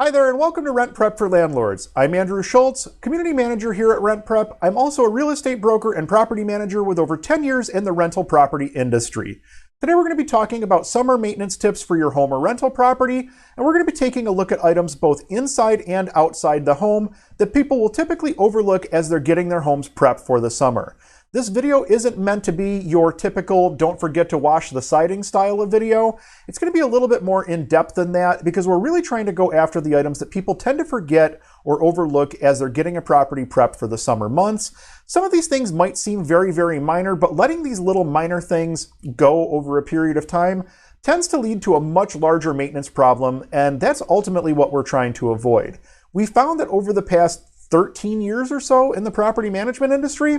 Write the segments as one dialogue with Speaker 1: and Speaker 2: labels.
Speaker 1: Hi there and welcome to Rent Prep for Landlords. I'm Andrew Schultz, Community Manager here at Rent Prep. I'm also a real estate broker and property manager with over 10 years in the rental property industry. Today we're going to be talking about summer maintenance tips for your home or rental property, and we're going to be taking a look at items both inside and outside the home that people will typically overlook as they're getting their homes prepped for the summer. This video isn't meant to be your typical don't forget to wash the siding style of video. It's going to be a little bit more in-depth than that because we're really trying to go after the items that people tend to forget or overlook as they're getting a property prepped for the summer months. Some of these things might seem very, very minor, but letting these little minor things go over a period of time tends to lead to a much larger maintenance problem, and that's ultimately what we're trying to avoid. We found that over the past 13 years or so in the property management industry,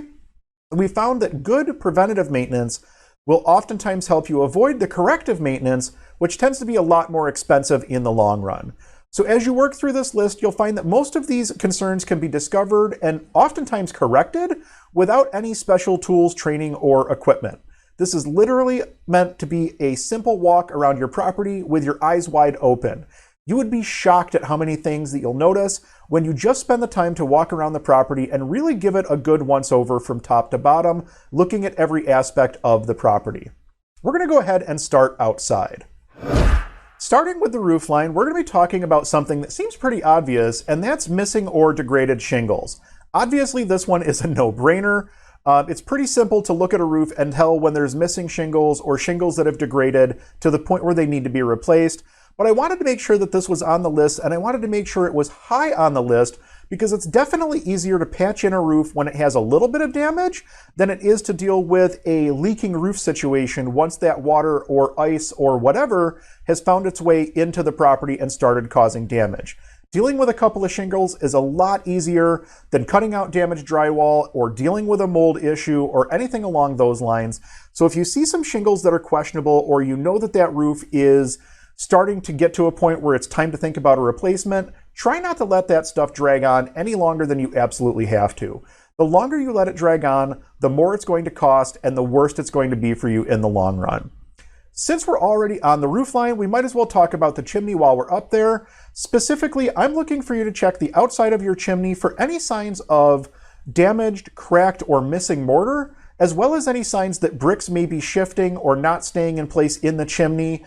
Speaker 1: we found that good preventative maintenance will oftentimes help you avoid the corrective maintenance, which tends to be a lot more expensive in the long run. So as you work through this list, you'll find that most of these concerns can be discovered and oftentimes corrected without any special tools, training, or equipment. This is literally meant to be a simple walk around your property with your eyes wide open. You would be shocked at how many things that you'll notice when you just spend the time to walk around the property and really give it a good once-over from top to bottom, looking at every aspect of the property. We're going to go ahead and start outside. Starting with the roof line, we're going to be talking about something that seems pretty obvious, and that's missing or degraded shingles. Obviously, this one is a no-brainer. It's pretty simple to look at a roof and tell when there's missing shingles or shingles that have degraded to the point where they need to be replaced. But I wanted to make sure that this was on the list, and I wanted to make sure it was high on the list because it's definitely easier to patch in a roof when it has a little bit of damage than it is to deal with a leaking roof situation once that water or ice or whatever has found its way into the property and started causing damage. Dealing with a couple of shingles is a lot easier than cutting out damaged drywall or dealing with a mold issue or anything along those lines. So if you see some shingles that are questionable, or you know that that roof is starting to get to a point where it's time to think about a replacement, try not to let that stuff drag on any longer than you absolutely have to. The longer you let it drag on, the more it's going to cost and the worse it's going to be for you in the long run. Since we're already on the roof line, we might as well talk about the chimney while we're up there. Specifically, I'm looking for you to check the outside of your chimney for any signs of damaged, cracked, or missing mortar, as well as any signs that bricks may be shifting or not staying in place in the chimney.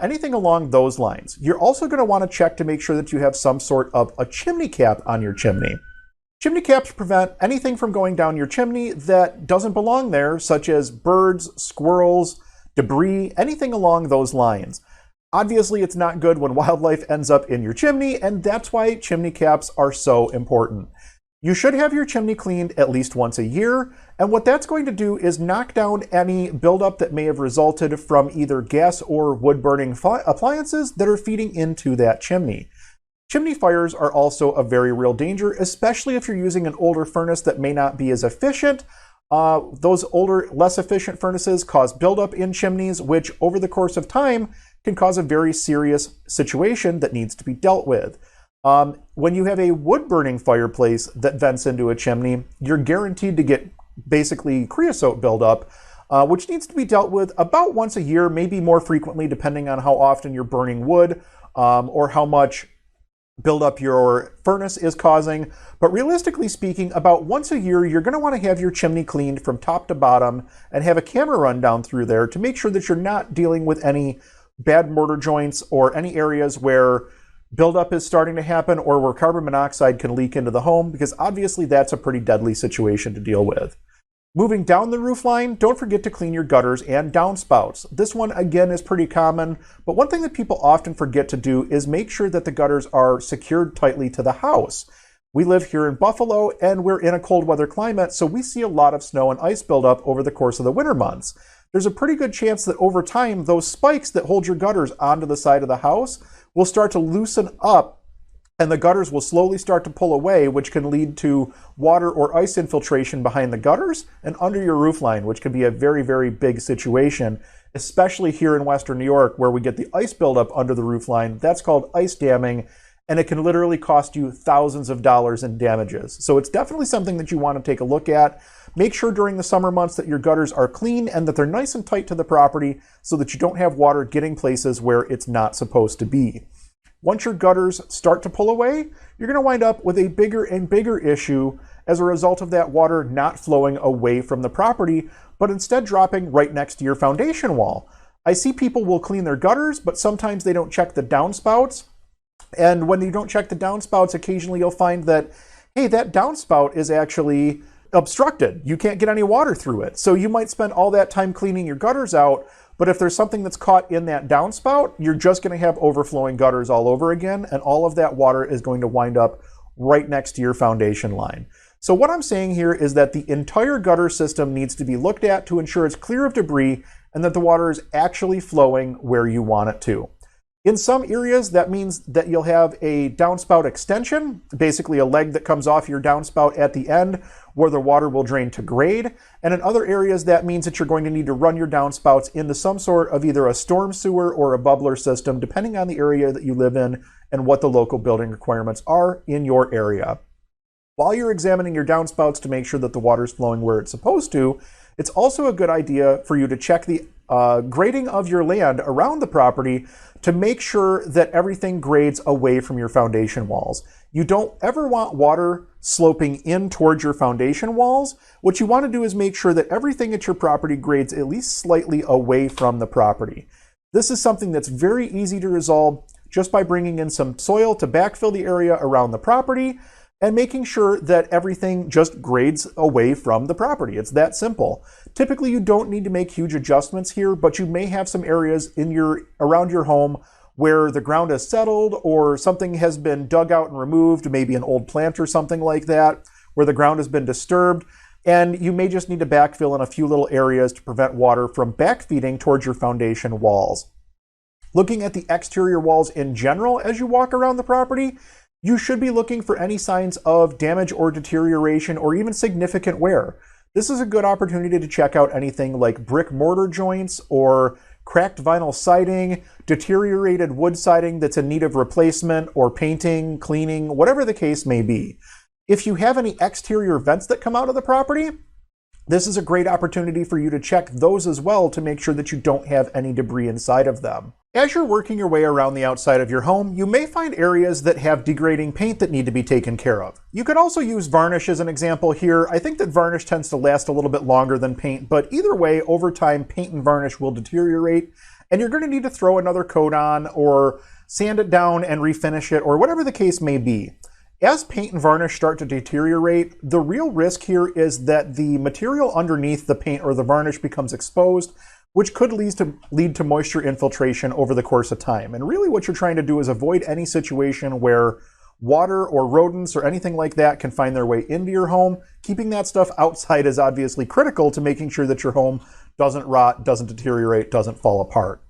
Speaker 1: Anything along those lines. You're also going to want to check to make sure that you have some sort of a chimney cap on your chimney. Chimney caps prevent anything from going down your chimney that doesn't belong there, such as birds, squirrels, debris, anything along those lines. Obviously, it's not good when wildlife ends up in your chimney, and that's why chimney caps are so important. You should have your chimney cleaned at least once a year, and what that's going to do is knock down any buildup that may have resulted from either gas or wood-burning appliances that are feeding into that chimney. Chimney fires are also a very real danger, especially if you're using an older furnace that may not be as efficient. Those older, less efficient furnaces cause buildup in chimneys, which over the course of time can cause a very serious situation that needs to be dealt with. When you have a wood-burning fireplace that vents into a chimney, you're guaranteed to get basically creosote buildup, which needs to be dealt with about once a year, maybe more frequently depending on how often you're burning wood or how much buildup your furnace is causing. But realistically speaking, about once a year, you're going to want to have your chimney cleaned from top to bottom and have a camera run down through there to make sure that you're not dealing with any bad mortar joints or any areas where buildup is starting to happen or where carbon monoxide can leak into the home, because obviously that's a pretty deadly situation to deal with. Moving down the roof line, don't forget to clean your gutters and downspouts. This one, again, is pretty common, but one thing that people often forget to do is make sure that the gutters are secured tightly to the house. We live here in Buffalo, and we're in a cold weather climate, so we see a lot of snow and ice buildup over the course of the winter months. There's a pretty good chance that over time, those spikes that hold your gutters onto the side of the house will start to loosen up, and the gutters will slowly start to pull away, which can lead to water or ice infiltration behind the gutters and under your roof line, which can be a very, very big situation, especially here in Western New York, where we get the ice buildup under the roof line. That's called ice damming, and it can literally cost you thousands of dollars in damages. So it's definitely something that you want to take a look at. Make sure during the summer months that your gutters are clean and that they're nice and tight to the property so that you don't have water getting places where it's not supposed to be. once your gutters start to pull away, you're going to wind up with a bigger and bigger issue as a result of that water not flowing away from the property, but instead dropping right next to your foundation wall. I see people will clean their gutters, but sometimes they don't check the downspouts. And when you don't check the downspouts, occasionally you'll find that, hey, that downspout is actually obstructed. You can't get any water through it. So you might spend all that time cleaning your gutters out, but if there's something that's caught in that downspout, you're just going to have overflowing gutters all over again, and all of that water is going to wind up right next to your foundation line. So what I'm saying here is that the entire gutter system needs to be looked at to ensure it's clear of debris and that the water is actually flowing where you want it to. In some areas, that means that you'll have a downspout extension, basically a leg that comes off your downspout at the end where the water will drain to grade. And in other areas, that means that you're going to need to run your downspouts into some sort of either a storm sewer or a bubbler system, depending on the area that you live in and what the local building requirements are in your area. While you're examining your downspouts to make sure that the water is flowing where it's supposed to, it's also a good idea for you to check the grading of your land around the property to make sure that everything grades away from your foundation walls. You don't ever want water sloping in towards your foundation walls. What you want to do is make sure that everything at your property grades at least slightly away from the property. This is something that's very easy to resolve just by bringing in some soil to backfill the area around the property and making sure that everything just grades away from the property. It's that simple. Typically, you don't need to make huge adjustments here, but you may have some areas around your home where the ground has settled or something has been dug out and removed, maybe an old plant or something like that, where the ground has been disturbed, and you may just need to backfill in a few little areas to prevent water from backfeeding towards your foundation walls. Looking at the exterior walls in general as you walk around the property, you should be looking for any signs of damage or deterioration or even significant wear. This is a good opportunity to check out anything like brick mortar joints or cracked vinyl siding, deteriorated wood siding that's in need of replacement or painting, cleaning, whatever the case may be. If you have any exterior vents that come out of the property, this is a great opportunity for you to check those as well to make sure that you don't have any debris inside of them. As you're working your way around the outside of your home, you may find areas that have degrading paint that need to be taken care of. You could also use varnish as an example here. I think that varnish tends to last a little bit longer than paint, but either way, over time, paint and varnish will deteriorate, and you're going to need to throw another coat on or sand it down and refinish it, or whatever the case may be. As paint and varnish start to deteriorate, the real risk here is that the material underneath the paint or the varnish becomes exposed, which could lead to moisture infiltration over the course of time. And really what you're trying to do is avoid any situation where water or rodents or anything like that can find their way into your home. Keeping that stuff outside is obviously critical to making sure that your home doesn't rot, doesn't deteriorate, doesn't fall apart.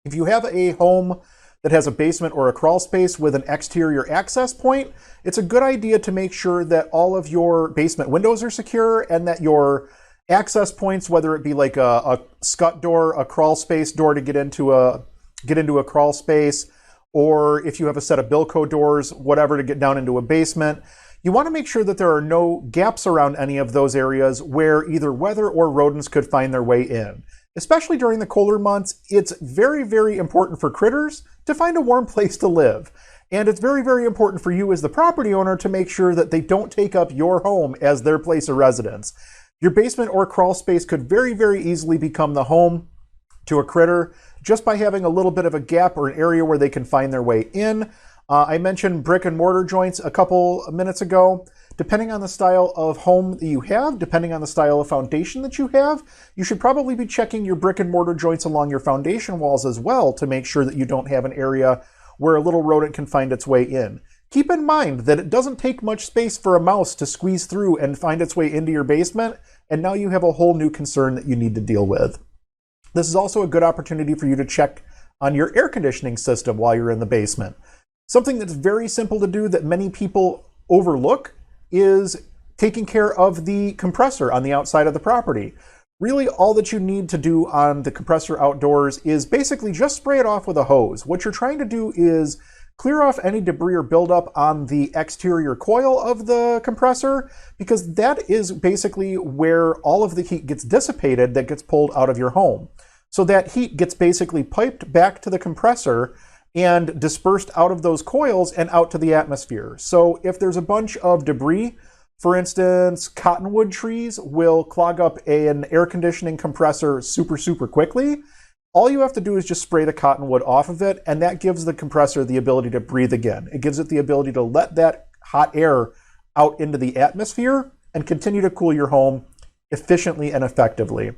Speaker 1: If you have a home that has a basement or a crawl space with an exterior access point, it's a good idea to make sure that all of your basement windows are secure and that your access points, whether it be like a scut door, a crawl space door to get into a crawl space, or if you have a set of Bilco doors, whatever, to get down into a basement, you want to make sure that there are no gaps around any of those areas where either weather or rodents could find their way in. Especially during the colder months, it's very, very important for critters to find a warm place to live. And it's very, very important for you as the property owner to make sure that they don't take up your home as their place of residence. Your basement or crawl space could very, very easily become the home to a critter just by having a little bit of a gap or an area where they can find their way in. I mentioned brick and mortar joints a couple minutes ago. Depending on the style of home that you have, depending on the style of foundation that you have, you should probably be checking your brick and mortar joints along your foundation walls as well to make sure that you don't have an area where a little rodent can find its way in. Keep in mind that it doesn't take much space for a mouse to squeeze through and find its way into your basement, and now you have a whole new concern that you need to deal with. This is also a good opportunity for you to check on your air conditioning system while you're in the basement. Something that's very simple to do that many people overlook is taking care of the compressor on the outside of the property. Really, all that you need to do on the compressor outdoors is basically just spray it off with a hose. What you're trying to do is clear off any debris or buildup on the exterior coil of the compressor, because that is basically where all of the heat gets dissipated that gets pulled out of your home. So that heat gets basically piped back to the compressor, and dispersed out of those coils and out to the atmosphere. So if there's a bunch of debris, for instance, cottonwood trees will clog up an air conditioning compressor super quickly. All you have to do is just spray the cottonwood off of it, and that gives the compressor the ability to breathe again. It gives it the ability to let that hot air out into the atmosphere and continue to cool your home efficiently and effectively.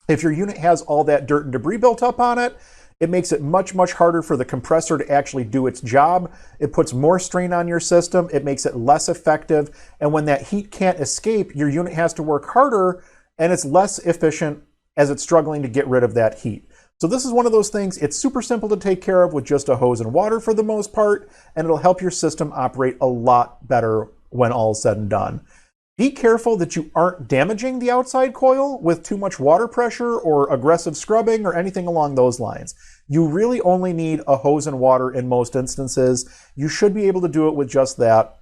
Speaker 1: If your unit has all that dirt and debris built up on it, it makes it much harder for the compressor to actually do its job. It puts more strain on your system. It makes it less effective. And when that heat can't escape, your unit has to work harder, and it's less efficient as it's struggling to get rid of that heat. So this is one of those things, it's super simple to take care of with just a hose and water for the most part, and it'll help your system operate a lot better when all is said and done. Be careful that you aren't damaging the outside coil with too much water pressure or aggressive scrubbing or anything along those lines. You really only need a hose and water in most instances. You should be able to do it with just that.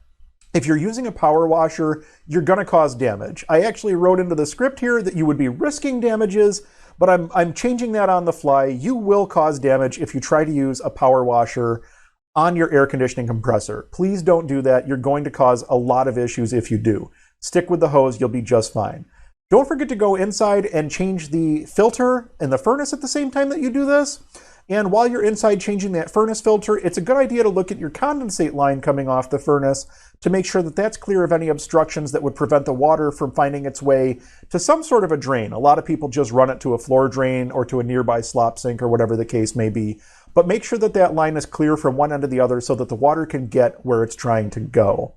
Speaker 1: If you're using a power washer, you're going to cause damage. I actually wrote into the script here that you would be risking damages, but I'm changing that on the fly. You will cause damage if you try to use a power washer on your air conditioning compressor. Please don't do that. You're going to cause a lot of issues if you do. Stick with the hose, you'll be just fine. Don't forget to go inside and change the filter in the furnace at the same time that you do this. And while you're inside changing that furnace filter, it's a good idea to look at your condensate line coming off the furnace to make sure that that's clear of any obstructions that would prevent the water from finding its way to some sort of a drain. A lot of people just run it to a floor drain or to a nearby slop sink or whatever the case may be. But make sure that that line is clear from one end to the other so that the water can get where it's trying to go.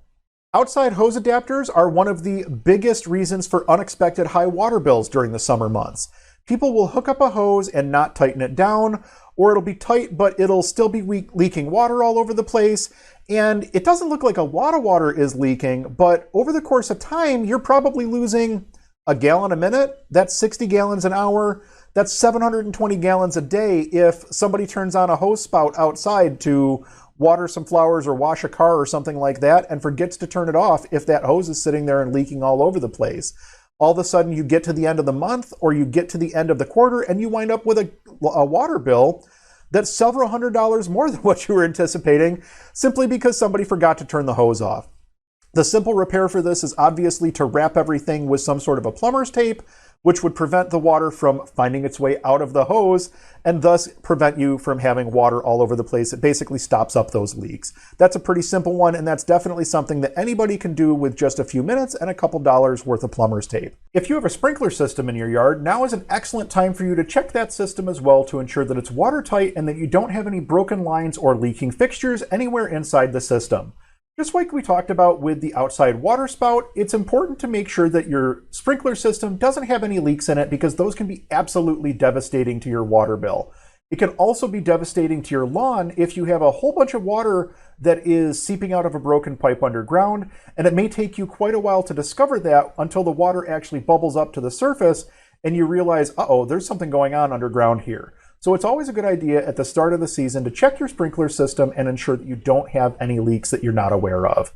Speaker 1: Outside hose adapters are one of the biggest reasons for unexpected high water bills during the summer months. People will hook up a hose and not tighten it down, or it'll be tight, but it'll still be leaking water all over the place. And it doesn't look like a lot of water is leaking, but over the course of time, you're probably losing a gallon a minute. That's 60 gallons an hour. That's 720 gallons a day if somebody turns on a hose spout outside to water some flowers or wash a car or something like that and forgets to turn it off if that hose is sitting there and leaking all over the place. All of a sudden you get to the end of the month or you get to the end of the quarter and you wind up with a water bill that's several $100s more than what you were anticipating simply because somebody forgot to turn the hose off. The simple repair for this is obviously to wrap everything with some sort of a plumber's tape, which would prevent the water from finding its way out of the hose and thus prevent you from having water all over the place. It basically stops up those leaks. That's a pretty simple one, and that's definitely something that anybody can do with just a few minutes and a couple dollars worth of plumber's tape. If you have a sprinkler system in your yard, now is an excellent time for you to check that system as well to ensure that it's watertight and that you don't have any broken lines or leaking fixtures anywhere inside the system. Just like we talked about with the outside water spout, it's important to make sure that your sprinkler system doesn't have any leaks in it because those can be absolutely devastating to your water bill. It can also be devastating to your lawn if you have a whole bunch of water that is seeping out of a broken pipe underground, and it may take you quite a while to discover that until the water actually bubbles up to the surface and you realize, uh-oh, there's something going on underground here. So it's always a good idea at the start of the season to check your sprinkler system and ensure that you don't have any leaks that you're not aware of.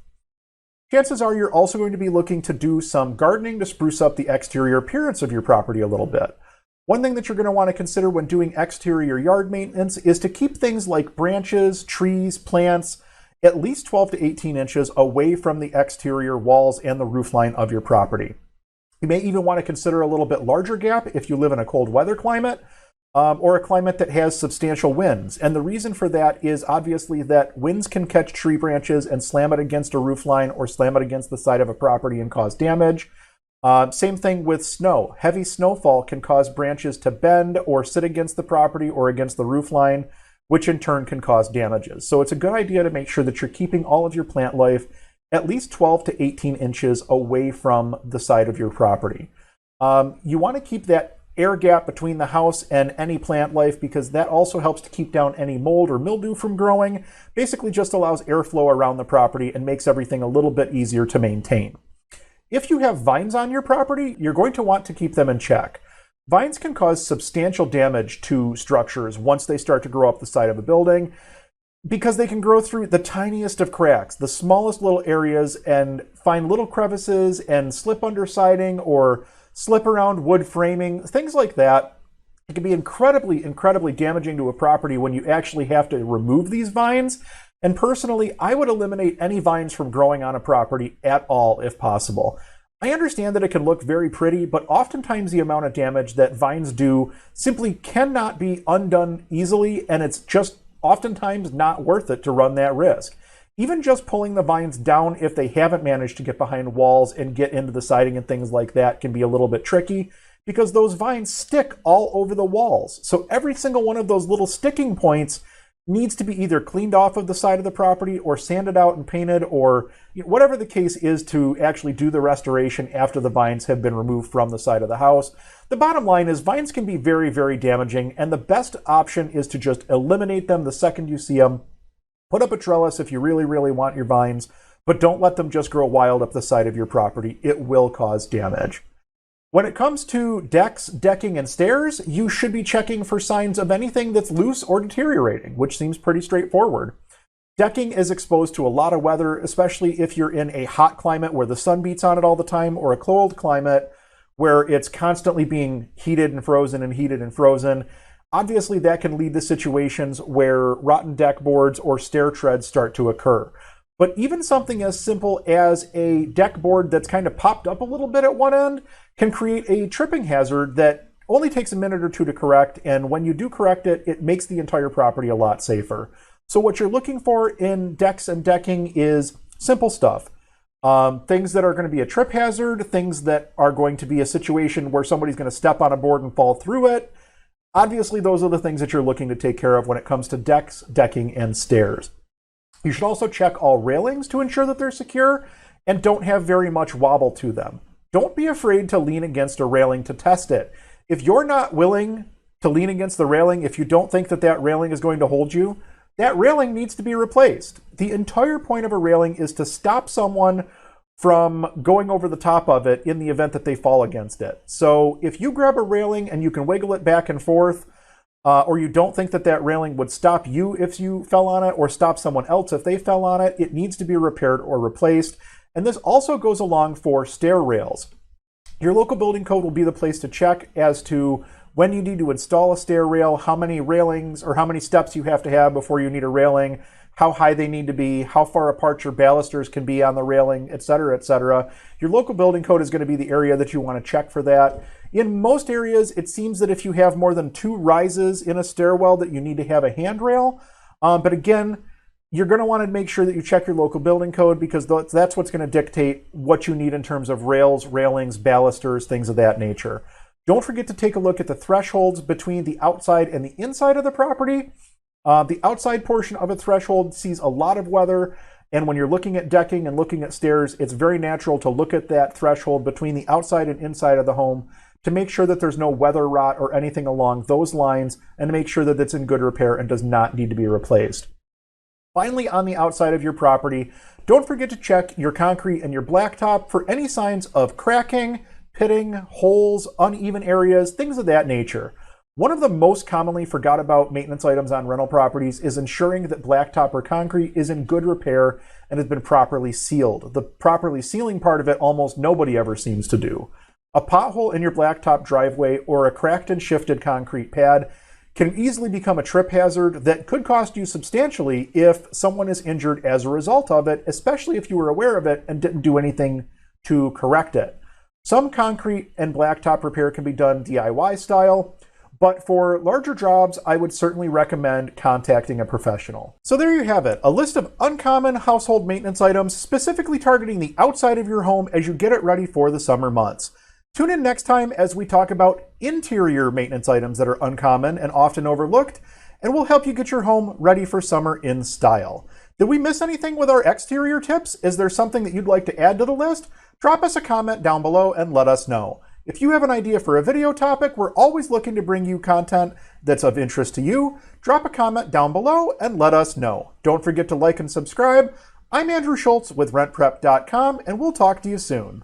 Speaker 1: Chances are you're also going to be looking to do some gardening to spruce up the exterior appearance of your property a little bit. One thing that you're going to want to consider when doing exterior yard maintenance is to keep things like branches, trees, plants at least 12 to 18 inches away from the exterior walls and the roofline of your property. You may even want to consider a little bit larger gap if you live in a cold weather climate. Or a climate that has substantial winds. And the reason for that is obviously that winds can catch tree branches and slam it against a roof line or slam it against the side of a property and cause damage. Same thing with snow. Heavy snowfall can cause branches to bend or sit against the property or against the roof line, which in turn can cause damages. So it's a good idea to make sure that you're keeping all of your plant life at least 12 to 18 inches away from the side of your property. You want to keep that air gap between the house and any plant life because that also helps to keep down any mold or mildew from growing. Basically just allows airflow around the property and makes everything a little bit easier to maintain. If you have vines on your property, you're going to want to keep them in check. Vines can cause substantial damage to structures once they start to grow up the side of a building because they can grow through the tiniest of cracks, the smallest little areas, and find little crevices and slip under siding or slip around wood framing, things like that. It can be incredibly, incredibly damaging to a property when you actually have to remove these vines. And personally, I would eliminate any vines from growing on a property at all if possible. I understand that it can look very pretty, but oftentimes the amount of damage that vines do simply cannot be undone easily, and it's just oftentimes not worth it to run that risk. Even just pulling the vines down if they haven't managed to get behind walls and get into the siding and things like that can be a little bit tricky because those vines stick all over the walls. So every single one of those little sticking points needs to be either cleaned off of the side of the property or sanded out and painted, or whatever the case is to actually do the restoration after the vines have been removed from the side of the house. The bottom line is vines can be very, very damaging, and the best option is to just eliminate them the second you see them. Put up a trellis if you really, really want your vines, but don't let them just grow wild up the side of your property. It will cause damage. When it comes to decks, decking, and stairs, you should be checking for signs of anything that's loose or deteriorating, which seems pretty straightforward. Decking is exposed to a lot of weather, especially if you're in a hot climate where the sun beats on it all the time, or a cold climate where it's constantly being heated and frozen and heated and frozen. Obviously, that can lead to situations where rotten deck boards or stair treads start to occur. But even something as simple as a deck board that's kind of popped up a little bit at one end can create a tripping hazard that only takes a minute or two to correct. And when you do correct it, it makes the entire property a lot safer. So what you're looking for in decks and decking is simple stuff. Things that are going to be a trip hazard, things that are going to be a situation where somebody's going to step on a board and fall through it. Obviously, those are the things that you're looking to take care of when it comes to decks, decking, and stairs. You should also check all railings to ensure that they're secure and don't have very much wobble to them. Don't be afraid to lean against a railing to test it. If you're not willing to lean against the railing, if you don't think that that railing is going to hold you, that railing needs to be replaced. The entire point of a railing is to stop someone from going over the top of it in the event that they fall against it. So if you grab a railing and you can wiggle it back and forth, or you don't think that that railing would stop you if you fell on it or stop someone else if they fell on it, it needs to be repaired or replaced. And this also goes along for stair rails. Your local building code will be the place to check as to when you need to install a stair rail, how many railings or how many steps you have to have before you need a railing, how high they need to be, how far apart your balusters can be on the railing, etc., etc. Your local building code is going to be the area that you want to check for that. In most areas, it seems that if you have more than 2 rises in a stairwell that you need to have a handrail. But again, you're going to want to make sure that you check your local building code because that's what's going to dictate what you need in terms of rails, railings, balusters, things of that nature. Don't forget to take a look at the thresholds between the outside and the inside of the property. The outside portion of a threshold sees a lot of weather, and when you're looking at decking and looking at stairs, it's very natural to look at that threshold between the outside and inside of the home to make sure that there's no weather rot or anything along those lines, and to make sure that it's in good repair and does not need to be replaced. Finally, on the outside of your property, don't forget to check your concrete and your blacktop for any signs of cracking, pitting, holes, uneven areas, things of that nature. One of the most commonly forgot about maintenance items on rental properties is ensuring that blacktop or concrete is in good repair and has been properly sealed. The properly sealing part of it almost nobody ever seems to do. A pothole in your blacktop driveway or a cracked and shifted concrete pad can easily become a trip hazard that could cost you substantially if someone is injured as a result of it, especially if you were aware of it and didn't do anything to correct it. Some concrete and blacktop repair can be done DIY style, but for larger jobs, I would certainly recommend contacting a professional. So there you have it, a list of uncommon household maintenance items specifically targeting the outside of your home as you get it ready for the summer months. Tune in next time as we talk about interior maintenance items that are uncommon and often overlooked, and we'll help you get your home ready for summer in style. Did we miss anything with our exterior tips? Is there something that you'd like to add to the list? Drop us a comment down below and let us know. If you have an idea for a video topic, we're always looking to bring you content that's of interest to you. Drop a comment down below and let us know. Don't forget to like and subscribe. I'm Andrew Schultz with RentPrep.com, and we'll talk to you soon.